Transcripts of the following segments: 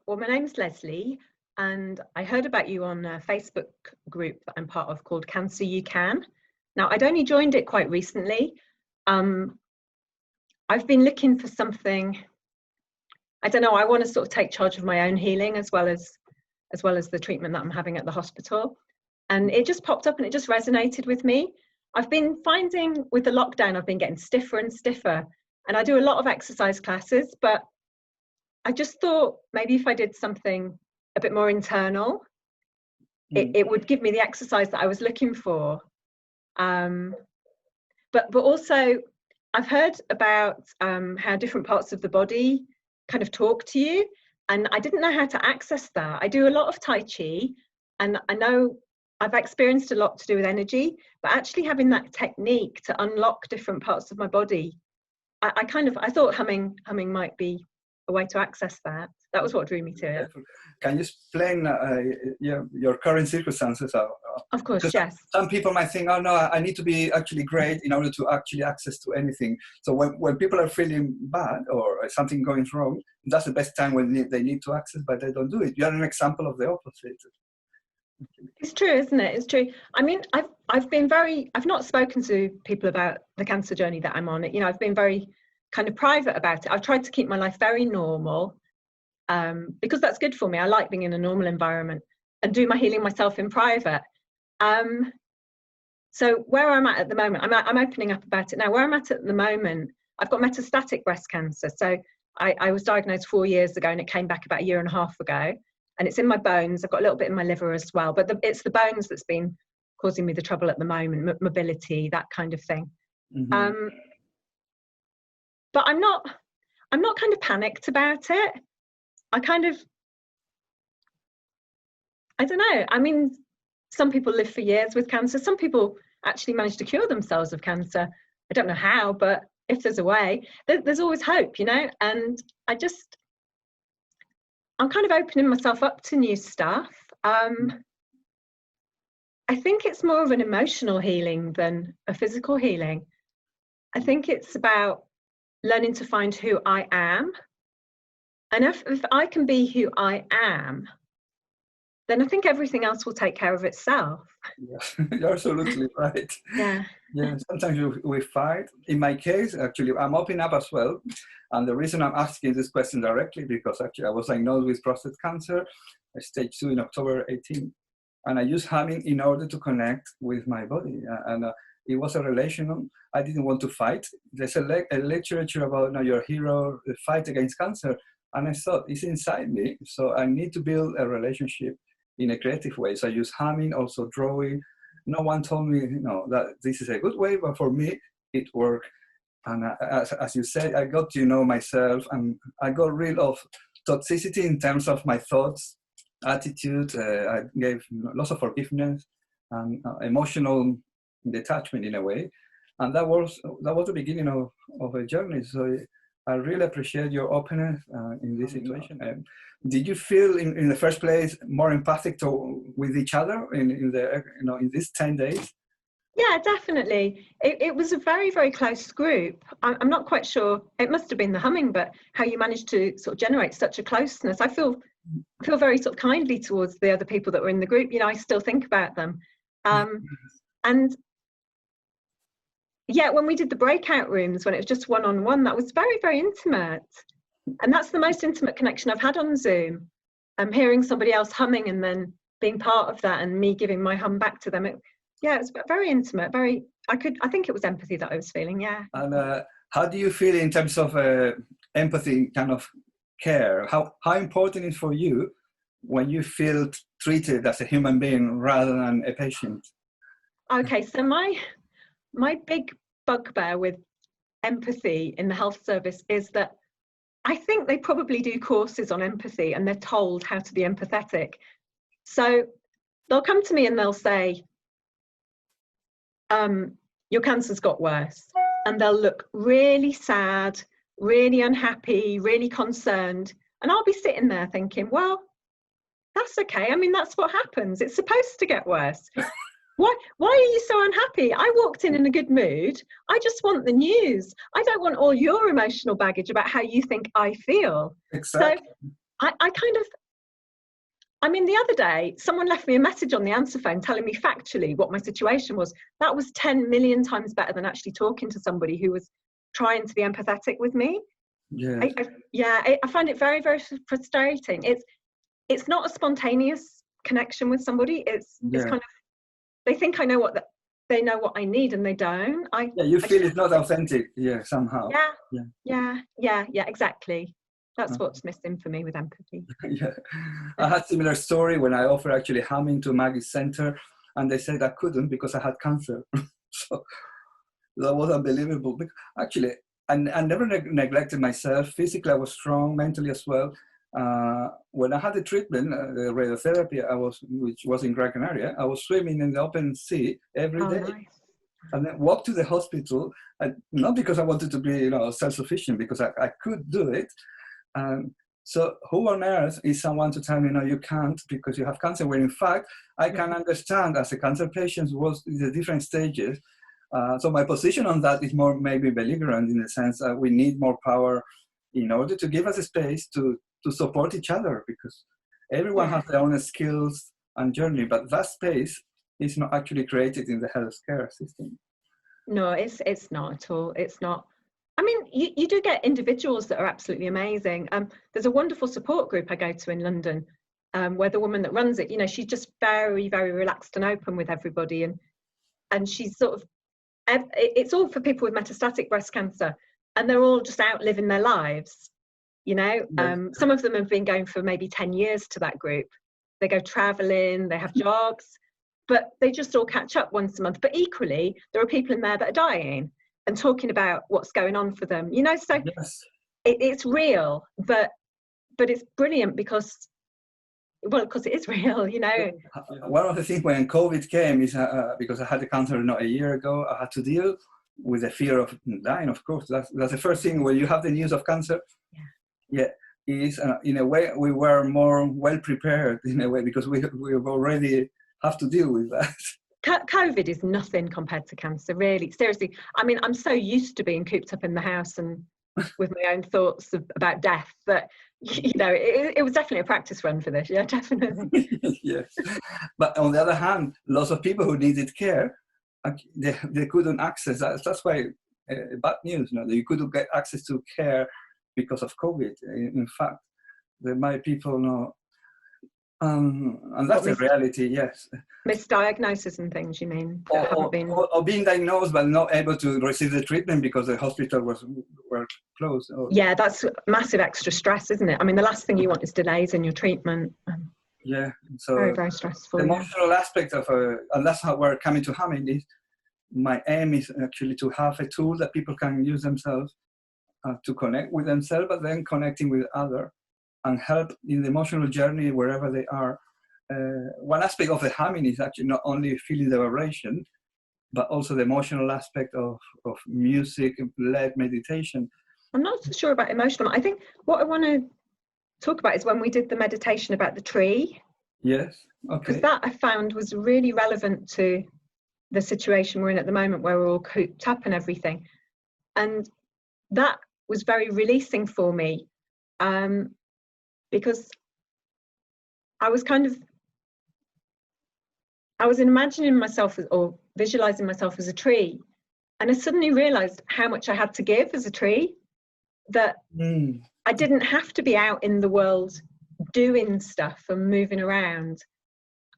Well, my name's Lesley, and I heard about you on a Facebook group that I'm part of called Cancer You Can. Now, I'd only joined it quite recently. I've been looking for something, I don't know, I want to sort of take charge of my own healing as well as the treatment that I'm having at the hospital. And it just popped up and it just resonated with me. I've been finding with the lockdown, I've been getting stiffer and stiffer, and I do a lot of exercise classes, but I just thought maybe if I did something a bit more internal, it would give me the exercise that I was looking for. But also, I've heard about how different parts of the body kind of talk to you, and I didn't know how to access that. I do a lot of Tai Chi, and I know I've experienced a lot to do with energy, but actually having that technique to unlock different parts of my body, I thought humming might be a way to access that. That was what drew me to it. Can you explain your current circumstances? Of course, yes. Some people might think, oh no, I need to be actually great in order to actually access to anything. So when people are feeling bad or something going wrong, that's the best time when they need to access, but they don't do it. You're an example of the opposite. It's true, isn't it? It's true. I mean, I've not spoken to people about the cancer journey that I'm on. You know, I've been very kind of private about it. I've tried to keep my life very normal because that's good for me. I like being in a normal environment and do my healing myself in private. So where I'm at the moment, I'm opening up about it now. Where I'm at the moment, I've got metastatic breast cancer. So I was diagnosed 4 years ago and it came back about 1.5 years ago. And it's in my bones. I've got a little bit in my liver as well. But it's the bones that's been causing me the trouble at the moment, mobility, that kind of thing. Mm-hmm. But I'm not kind of panicked about it. I don't know. I mean, some people live for years with cancer. Some people actually manage to cure themselves of cancer. I don't know how, but if there's a way, there's always hope, you know? And I'm kind of opening myself up to new stuff. I think it's more of an emotional healing than a physical healing. I think it's about learning to find who I am. And if I can be who I am, then I think everything else will take care of itself. Yeah, you're absolutely right. Yeah. Yeah, sometimes we fight. In my case, actually, I'm opening up as well. And the reason I'm asking this question directly, because actually I was diagnosed with prostate cancer, stage 2 in October 18. And I used humming in order to connect with my body. And it was a relation. I didn't want to fight. There's a literature about your hero, the fight against cancer. And I thought, it's inside me. So I need to build a relationship in a creative way. So I use humming, also drawing. No one told me, that this is a good way, but for me, it worked. And as you said, I got to know myself, and I got rid of toxicity in terms of my thoughts, attitude. I gave lots of forgiveness and emotional detachment in a way. And that was the beginning of a journey. So I really appreciate your openness in this situation. Did you feel in the first place more empathic with each other in these 10 days? Yeah, definitely. It was a very, very close group. I'm not quite sure. It must have been the humming, but how you managed to sort of generate such a closeness. I feel very sort of kindly towards the other people that were in the group. You know, I still think about them. And yeah, when we did the breakout rooms, when it was just one-on-one, that was very, very intimate. And that's the most intimate connection I've had on Zoom. Hearing somebody else humming and then being part of that and me giving my hum back to them. It was very intimate, I think it was empathy that I was feeling, yeah. And how do you feel in terms of empathy, kind of care? How important is for you when you feel treated as a human being rather than a patient? Okay, so my big bugbear with empathy in the health service is that I think they probably do courses on empathy and they're told how to be empathetic. So they'll come to me and they'll say, your cancer's got worse. And they'll look really sad, really unhappy, really concerned. And I'll be sitting there thinking, well, that's okay. I mean, that's what happens. It's supposed to get worse. Why are you so unhappy? I walked in a good mood. I just want the news. I don't want all your emotional baggage about how you think I feel. Exactly. I kind of, I mean, the other day, someone left me a message on the answer phone telling me factually what my situation was. That was 10 million times better than actually talking to somebody who was trying to be empathetic with me. Yeah. I find it very, very frustrating. It's not a spontaneous connection with somebody. It's kind of, they think I know they know what I need, and they don't. You feel it's not authentic. Yeah, somehow. Yeah, exactly. That's what's missing for me with empathy. Yeah, I had similar story when I offered actually humming to Maggie's center, and they said I couldn't because I had cancer. So that was unbelievable. Actually, I never neglected myself. Physically, I was strong. Mentally as well. When I had the treatment, the radiotherapy, which was in Gran Canaria, I was swimming in the open sea every day. Nice. And then walked to the hospital, not because I wanted to be, self-sufficient, because I could do it. So who on earth is someone to tell me, no, you can't because you have cancer, when in fact, I can understand as a cancer patient was the different stages. So my position on that is more maybe belligerent, in the sense that we need more power in order to give us a space to support each other, because everyone has their own skills and journey, but that space is not actually created in the healthcare system. No, it's not at all. It's not. I mean, you do get individuals that are absolutely amazing. There's a wonderful support group I go to in London, where the woman that runs it, she's just very, very relaxed and open with everybody, and she's sort of, it's all for people with metastatic breast cancer, and they're all just out living their lives. Some of them have been going for maybe 10 years to that group. They go traveling, they have jobs, but they just all catch up once a month. But equally, there are people in there that are dying and talking about what's going on for them. So it's real, but it's brilliant because it is real, One of the things when COVID came is because I had the cancer not a year ago, I had to deal with the fear of dying, of course. That's the first thing when you have the news of cancer. Is in a way we were more well prepared, in a way, because we already have to deal with that. COVID is nothing compared to cancer, really. Seriously, I mean, I'm so used to being cooped up in the house and with my own thoughts about death that, it was definitely a practice run for this. Yeah, definitely. Yes. But on the other hand, lots of people who needed care, they couldn't access that. That's why bad news, you couldn't get access to care because of COVID. In fact, there might people know. And that's the reality, yes. Misdiagnosis and things, you mean? Or being diagnosed but not able to receive the treatment because the hospital were closed. Yeah, that's massive extra stress, isn't it? I mean, the last thing you want is delays in your treatment. So very, very stressful. The emotional aspect of and that's how we're coming to humming. Is my aim is actually to have a tool that people can use themselves to connect with themselves, but then connecting with others, and help in the emotional journey wherever they are. One aspect of the humming is actually not only feeling the vibration, but also the emotional aspect of music-led meditation. I'm not so sure about emotional. I think what I want to talk about is when we did the meditation about the tree. Yes, okay. Because that I found was really relevant to the situation we're in at the moment, where we're all cooped up and everything. And that was very releasing for me. Because I was imagining myself or visualizing myself as a tree, and I suddenly realized how much I had to give as a tree, that I didn't have to be out in the world doing stuff and moving around.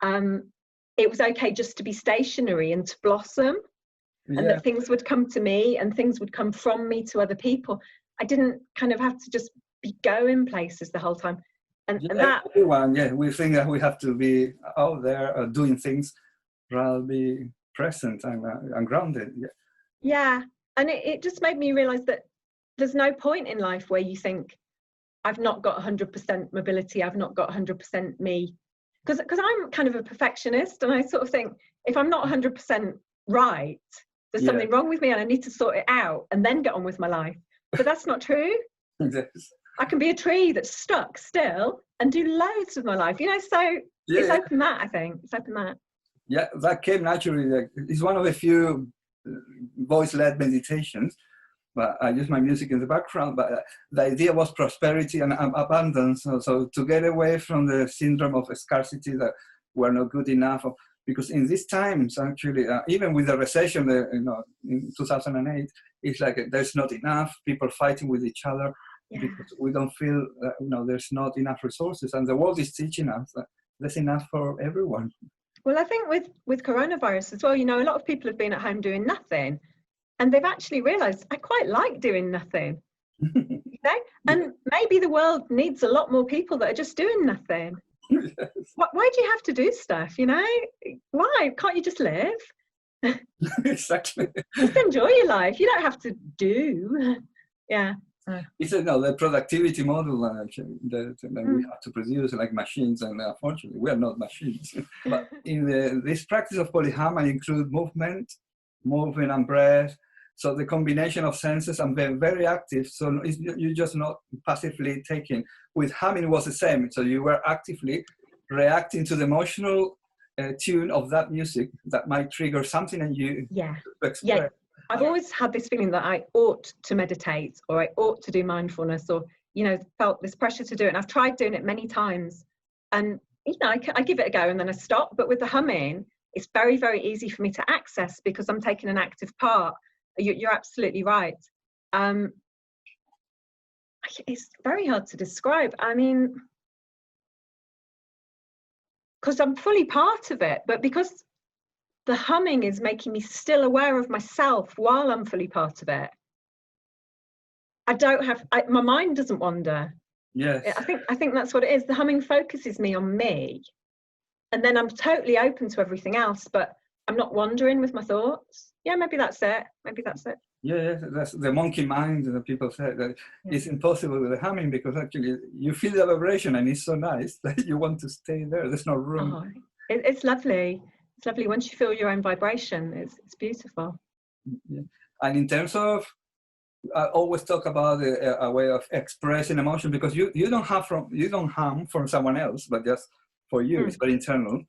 It was okay just to be stationary and to blossom, and that things would come to me and things would come from me to other people. I didn't kind of have to just be going places the whole time. And that everyone, we think that we have to be out there doing things rather be present and grounded. And it just made me realize that there's no point in life where you think I've not got 100% mobility, I've not got 100% me, because I'm kind of a perfectionist, and I sort of think if I'm not 100% right, there's something wrong with me and I need to sort it out and then get on with my life. But that's not true. Yes. I can be a tree that's stuck still and do loads with my life, so it's open that, I think. It's open that. Yeah, that came naturally. It's one of the few voice-led meditations but I use my music in the background. But the idea was prosperity and abundance. So to get away from the syndrome of scarcity that we're not good enough. Because in these times, actually, even with the recession, in 2008, it's like there's not enough people fighting with each other because we don't feel, there's not enough resources. And the world is teaching us that there's enough for everyone. Well, I think with coronavirus as well, a lot of people have been at home doing nothing. And they've actually realised, I quite like doing nothing, And maybe the world needs a lot more people that are just doing nothing. Yes. Why do you have to do stuff, Why? Can't you just live? Exactly. Just enjoy your life. You don't have to do. Yeah. It's the productivity model that we have to produce like machines, and unfortunately we are not machines. But in this practice of Polyhum, I include movement and breath. So the combination of senses, I'm very active. So you're just not passively taking. With humming was the same. So you were actively reacting to the emotional tune of that music that might trigger something in you. Yeah. Yeah. I've always had this feeling that I ought to meditate, or I ought to do mindfulness, or, felt this pressure to do it. And I've tried doing it many times. And, I give it a go and then I stop. But with the humming, it's very, very easy for me to access because I'm taking an active part. You're absolutely right. It's very hard to describe. I mean, because I'm fully part of it, but because the humming is making me still aware of myself while I'm fully part of it. My mind doesn't wander. Yes. I think that's what it is. The humming focuses me on me, and then I'm totally open to everything else, but I'm not wandering with my thoughts. Yeah, maybe that's it. Yeah, that's the monkey mind that people say that it's impossible with the humming because actually you feel the vibration and it's so nice that you want to stay there. There's no room. Oh, it's lovely. It's lovely once you feel your own vibration. It's beautiful. Yeah. And in terms of, I always talk about a way of expressing emotion because you don't hum from someone else, but just for you. It's very internal.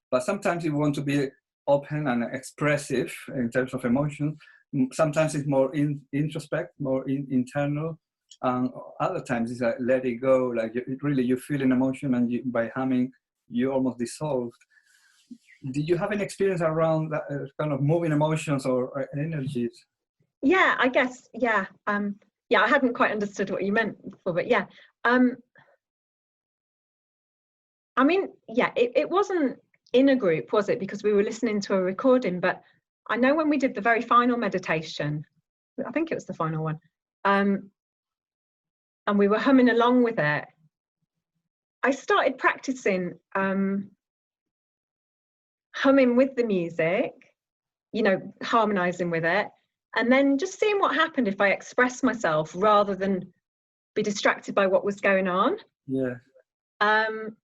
But sometimes you want to be open and expressive in terms of emotion. Sometimes it's more introspect, more internal. Other times it's like let it go, like you feel an emotion and by humming, you almost dissolved. Did you have an experience around that kind of moving emotions or energies? Yeah, I guess, yeah. I hadn't quite understood what you meant before, but yeah. I mean, yeah, it wasn't in a group, was it? Because we were listening to a recording, but I know when we did the very final meditation, I think it was the final one, and we were humming along with it, I started practicing humming with the music, harmonizing with it, and then just seeing what happened if I expressed myself rather than be distracted by what was going on. Yeah. And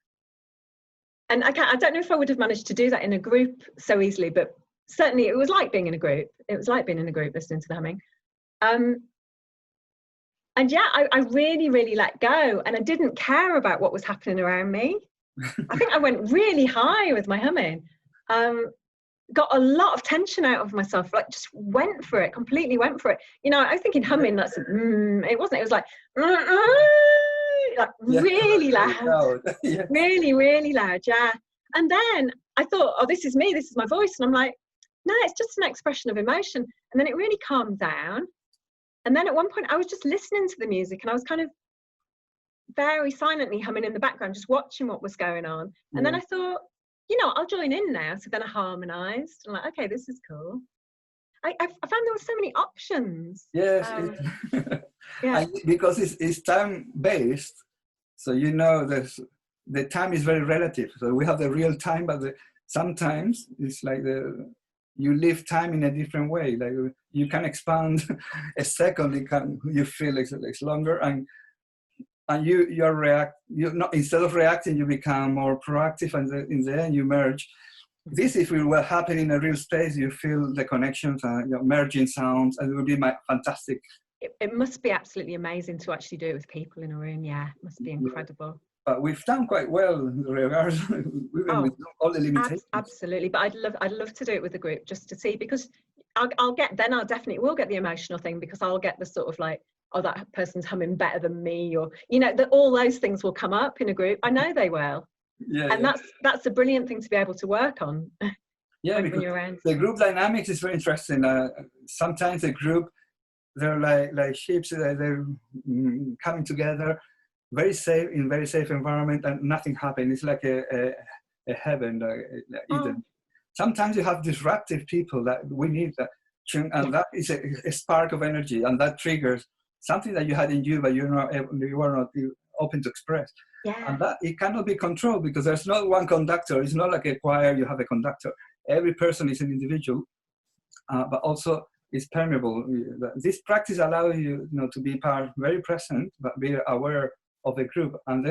I don't know if I would have managed to do that in a group so easily, but certainly it was like being in a group. It was like being in a group listening to the humming. And yeah, I really, really let go, and I didn't care about what was happening around me. I think I went really high with my humming. Got a lot of tension out of myself, like just went for it, completely went for it. I was thinking humming, that's, it wasn't, it was like really loud, yeah. Really, really loud, yeah. And then I thought, oh, this is me, this is my voice. And I'm like, no, it's just an expression of emotion. And then it really calmed down. And then at one point I was just listening to the music and I was kind of very silently humming in the background, just watching what was going on. And then I thought, I'll join in now. So then I harmonized. I'm like, okay, this is cool. I found there were so many options. Yes. Yeah. Because it's time-based. So, the time is very relative. So we have the real time, but sometimes it's like you live time in a different way. Like you can expand a second, you feel it's longer, and instead of reacting, you become more proactive, and in the end you merge. This, if it were happening in a real space, you feel the connections and merging sounds, and it would be fantastic. It must be absolutely amazing to actually do it with people in a room. Yeah, it must be incredible. but we've done quite well regardless, even with all the limitations. Absolutely, but I'd love to do it with a group just to see, because I definitely will get the emotional thing, because I'll get the sort of like, oh, that person's humming better than me, or all those things will come up in a group. I know they will. And that's a brilliant thing to be able to work on. Yeah, when you're around. The group dynamics is very interesting. Sometimes the group, they're like ships. They're coming together, very safe, in very safe environment, and nothing happens. It's like a heaven, Eden. Sometimes you have disruptive people that we need that, and that is a spark of energy, and that triggers something that you had in you, but you were not open to express. Yeah. And that it cannot be controlled, because there's not one conductor. It's not like a choir, you have a conductor. Every person is an individual, but also it's permeable. This practice allows you, to be very present, but be aware of a group. And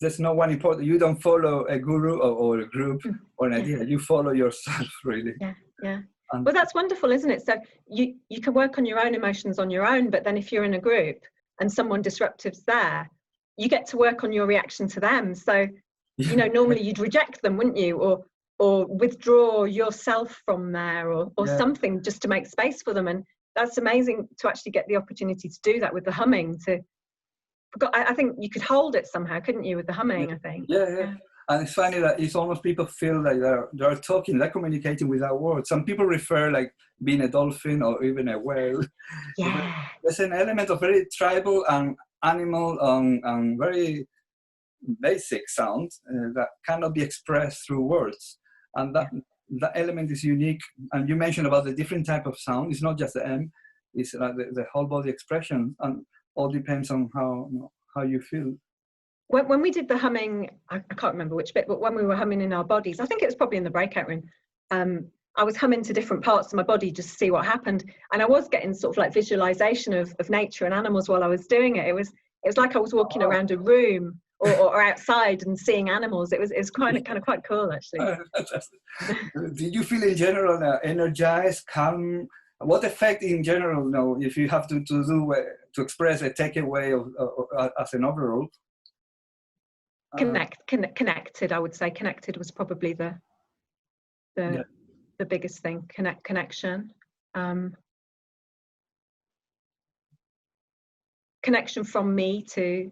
there's no one important. You don't follow a guru or a group or an idea. You follow yourself, really. Yeah. Well, that's wonderful, isn't it? So you can work on your own emotions on your own, but then if you're in a group and someone disruptive's there, you get to work on your reaction to them. So, normally you'd reject them, wouldn't you? Or withdraw yourself from there, or something, just to make space for them. And that's amazing to actually get the opportunity to do that with the humming. I think you could hold it somehow, couldn't you, with the humming? I think. Yeah. And it's funny that it's almost people feel like they're talking, they're communicating without words. Some people refer like being a dolphin or even a whale. Yeah. There's an element of very tribal and animal and very basic sounds that cannot be expressed through words. And that element is unique. And you mentioned about the different type of sound. It's not just the M, it's like the whole body expression, and all depends on how you feel. When we did the humming, I can't remember which bit, but when we were humming in our bodies, I think it was probably in the breakout room, I was humming to different parts of my body just to see what happened. And I was getting sort of like visualization of nature and animals while I was doing it. It was like I was walking around a room or outside and seeing animals. It was kind of quite cool, actually. Did you feel in general energized, calm? What effect in general, if you have to express a takeaway of as an overall? Connected, I would say. Connected was probably the biggest thing. Connection. Connection from me to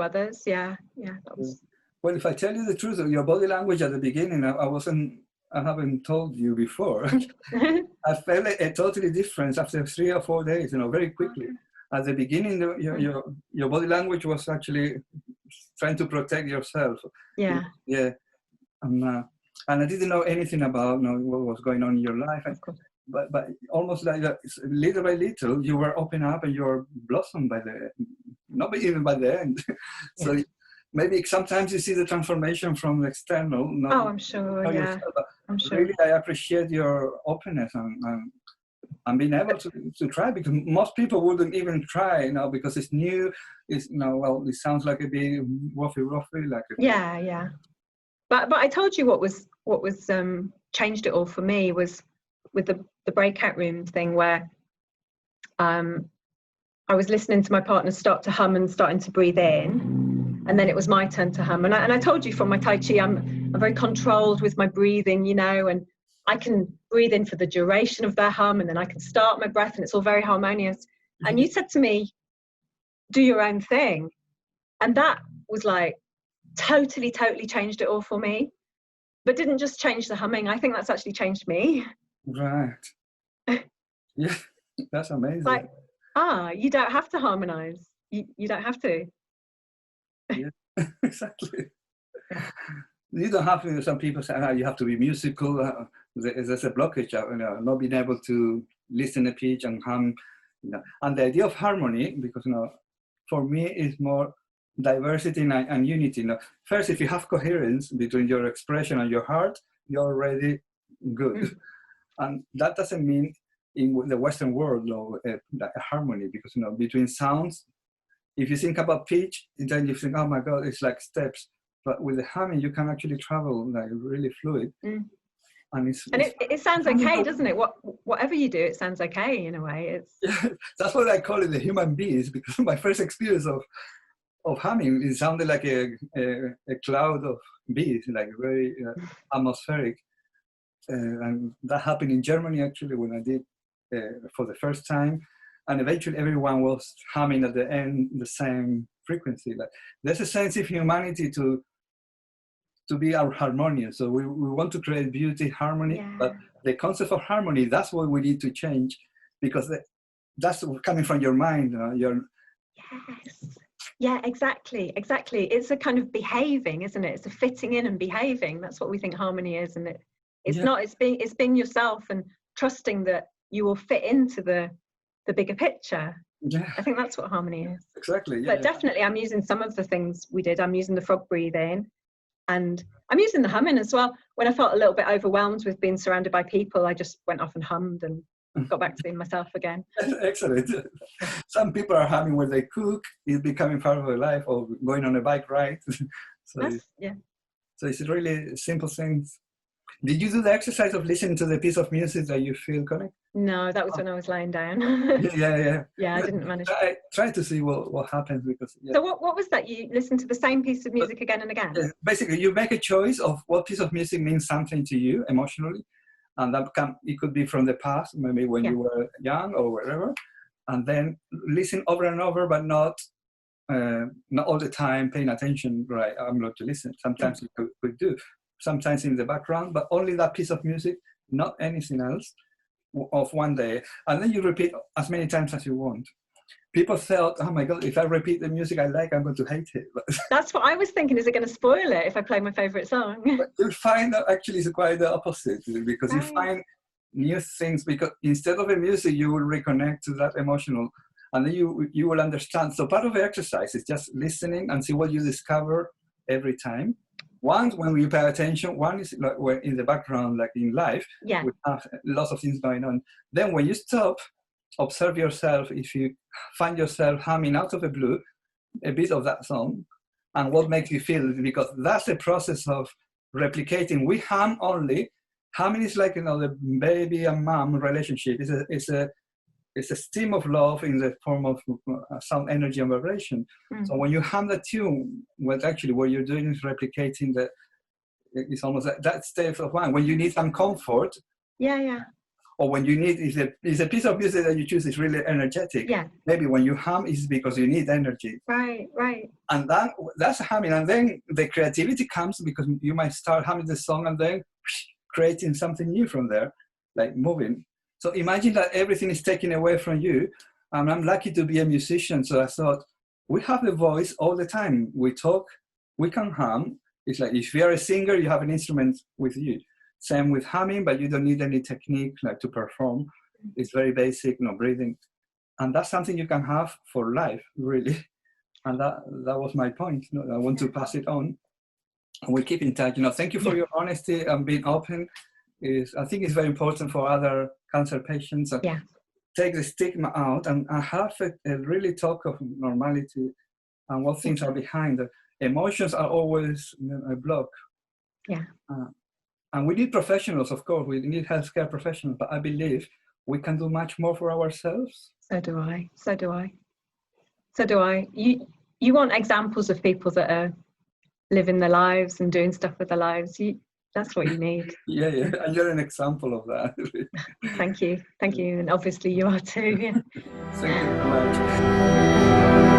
others. Yeah. That was. Well, if I tell you the truth of your body language at the beginning, I haven't told you before. I felt a totally difference after 3 or 4 days, very quickly. At the beginning, your body language was actually trying to protect yourself. Yeah. And I didn't know anything about what was going on in your life. But almost like that, little by little, you were open up and you were blossomed not even by the end. So maybe sometimes you see the transformation from the external. I'm sure. Yeah. I'm sure. Really, I appreciate your openness and being able to try, because most people wouldn't even try, because it's new. It's it sounds like a bit roughy, like yeah. But I told you what was changed it all for me was with the breakout room thing, where I was listening to my partner start to hum and starting to breathe in, and then it was my turn to hum. And I told you from my Tai Chi, I'm very controlled with my breathing, and I can breathe in for the duration of their hum, and then I can start my breath, and it's all very harmonious. Mm-hmm. And you said to me, do your own thing. And that was like totally changed it all for me. But didn't just change the humming. I think that's actually changed me. Right. Yeah, that's amazing. Like, you don't have to harmonize. You don't have to. Yeah, exactly. You don't have to. Some people say you have to be musical. There's a blockage, not being able to listen a pitch and hum. And the idea of harmony, because for me, is more diversity and unity. First, if you have coherence between your expression and your heart, you're already good. Mm-hmm. And that doesn't mean in the Western world a harmony, because between sounds, if you think about pitch, then you think, oh my God, it's like steps. But with the humming, you can actually travel like really fluid. Mm. And it sounds okay, doesn't it? Whatever you do, it sounds okay in a way. That's what I call it, the human beings, because my first experience of humming. It sounded like a cloud of bees, like very atmospheric. And that happened in Germany, actually, when I did for the first time. And eventually everyone was humming at the end the same frequency. Like, there's a sense of humanity to be harmonious. So we want to create beauty, harmony, but the concept of harmony, that's what we need to change, because that's coming from your mind. Yes. Yeah, exactly. It's a kind of behaving, isn't it? It's a fitting in and behaving. That's what we think harmony is, and it's not. It's being yourself and trusting that you will fit into the bigger picture. Yeah, I think that's what harmony is. Exactly. But definitely, I'm using some of the things we did. I'm using the frog breathing, and I'm using the humming as well. When I felt a little bit overwhelmed with being surrounded by people, I just went off and hummed and got back to being myself again. Excellent. Some people are humming when they cook. It's becoming part of their life, or going on a bike ride. So it's really simple things. Did you do the exercise of listening to the piece of music that you feel connected? No, that was when I was lying down. Yeah. Yeah, I didn't manage. I try to see what happens, because. Yeah. So what was that? You listen to the same piece of music again and again? Basically, you make a choice of what piece of music means something to you emotionally, and it could be from the past, maybe when you were young or wherever, and then listen over and over, but not all the time paying attention. Right, I'm going to listen. Sometimes you could do. Sometimes in the background, but only that piece of music, not anything else, of one day. And then you repeat as many times as you want. People thought, oh my God, if I repeat the music I like, I'm going to hate it. That's what I was thinking. Is it going to spoil it if I play my favorite song? But you'll find that actually it's quite the opposite, because you find new things, because instead of the music, you will reconnect to that emotional, and then you will understand. So part of the exercise is just listening and see what you discover every time. One, when we pay attention, one is like when in the background, like in life, we have lots of things going on. Then when you stop, observe yourself. If you find yourself humming out of the blue a bit of that song, and what makes you feel, because that's the process of replicating. We hum only. Humming is like, the baby and mom relationship. It's a stream of love in the form of sound, energy, and vibration. So when you hum the tune, what you're doing is replicating it's almost that state of mind. When you need some comfort, or when you need, if a piece of music that you choose is really energetic, maybe when you hum is because you need energy. Right. And that's humming. And then the creativity comes, because you might start humming the song and then creating something new from there, like moving. So imagine that everything is taken away from you. And I'm lucky to be a musician. So I thought, we have a voice all the time. We talk, we can hum. It's like if you're a singer, you have an instrument with you. Same with humming, but you don't need any technique like to perform. It's very basic, breathing. And that's something you can have for life, really. And that was my point. I want to pass it on. And we keep in touch. Thank you for your honesty and being open. I think it's very important for other cancer patients. Take the stigma out and have a really talk of normality and what things are behind. Emotions are always a block. And we need professionals, of course. We need healthcare professionals, but I believe we can do much more for ourselves. So do I. You want examples of people that are living their lives and doing stuff with their lives. That's what you need. Yeah, and you're an example of that. Thank you, and obviously you are too. Thank you very much.